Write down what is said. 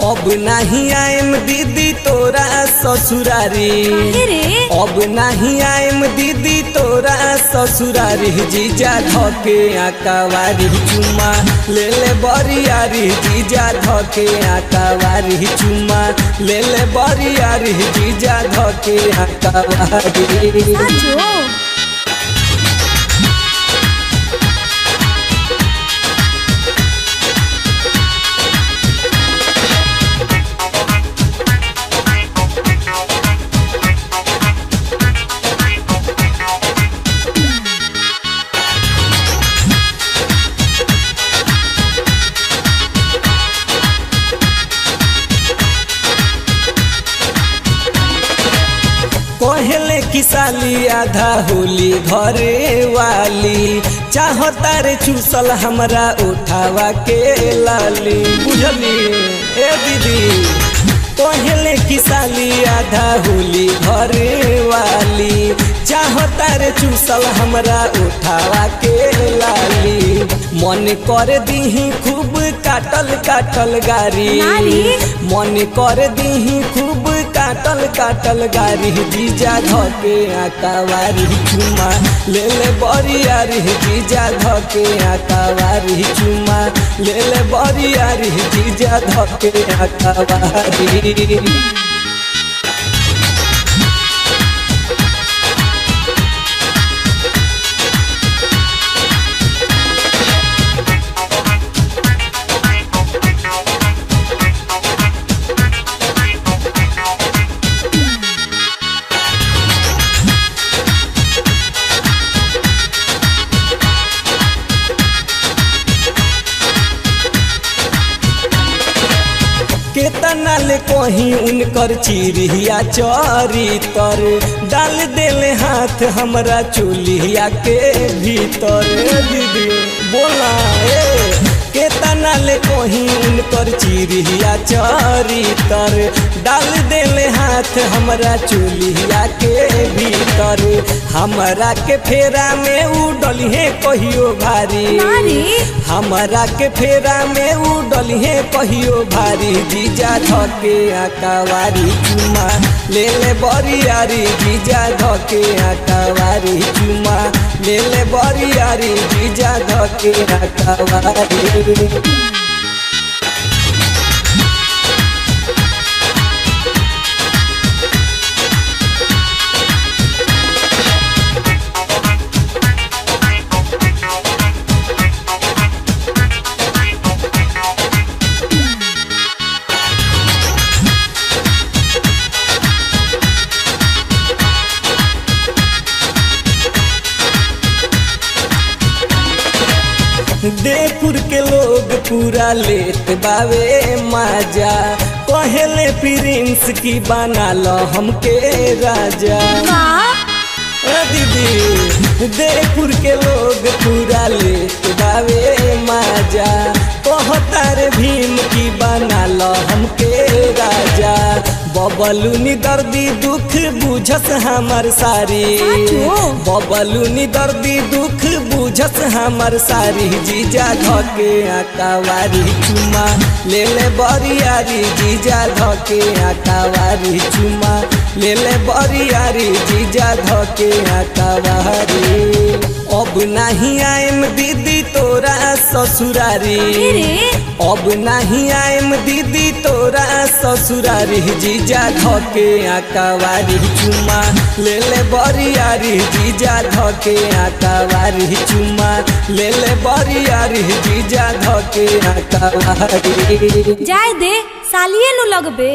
अब नहीं आएम दीदी तोरा ससुरारी, अब नहीं आएम दीदी तोरा ससुरारी। जीजा धके आकावारी चुमा ले ले बरियारी, जीजा धके आकावारी चुमा ले ले बरियारी, जीजा धके आकावारी। पहले की साली आधा होली घरे वाली, चाहता रे चूसल हमरा उठावा के लाली। बुझली ए दीदी, पहले की साली आधा होली घरे वाली, चाहता रे चूसल हमरा उठावा के लाली। मन कर दीही खूब काटल काटल गारी, मन कर दीही खूब काटल काटल गारी। जीजा धके आकावारी चुमा ले ले बरियारी, जीजा धके आकावारी चुमा ले ले बरियारी, जीजा धके आकावारी। केतना ले कहीं उनकर चिड़िया चरितर, डाल देले हाथ हमरा चोलिया के भीतर। दीदी बोला केतना ले कहीं उनकर चिड़िया चरितर, डाल देले हाथ हमरा चोलिया के भीतर। हमरा के फेरा में उडलिहे कहियो भारी, हमरा के फेरा में उडलिहे कहियो भारी। जीजा धके आकावारी चुमा ले ले बरियारी, जीजा धके आकावारी चुमा ले ले बरियारी, जीजा धके आकावारी। देपुर के लोग पूरा लेत बावे मजा, पहले प्रिंस की बना लो हमके राजा। दीदी देपुर के लोग पूरा लेत बावे मजा, कहतार भीम की बना लो हमके राजा। बबलूनी दर्दी दुख बुझस हमर सारी, बबलूनी दर्दी दुख बुझस हमर सारी। जीजा धके आकावारी चुमा ले ले बरियारी, जीजा धके आकावारी चुमा ले ले बरियारी, जीजा धके आकावारी। अब नहीं आएम दीदी तोरा ससुरारी, अब नहीं आएम दीदी तोरा ससुरारी। जीजा धके आकावारी चुमा ले ले बरियारी, जीजा धके आकावारी चुमा ले ले बरियारी, जीजा धके आकावारी। जाय दे सालिए नु लगबे।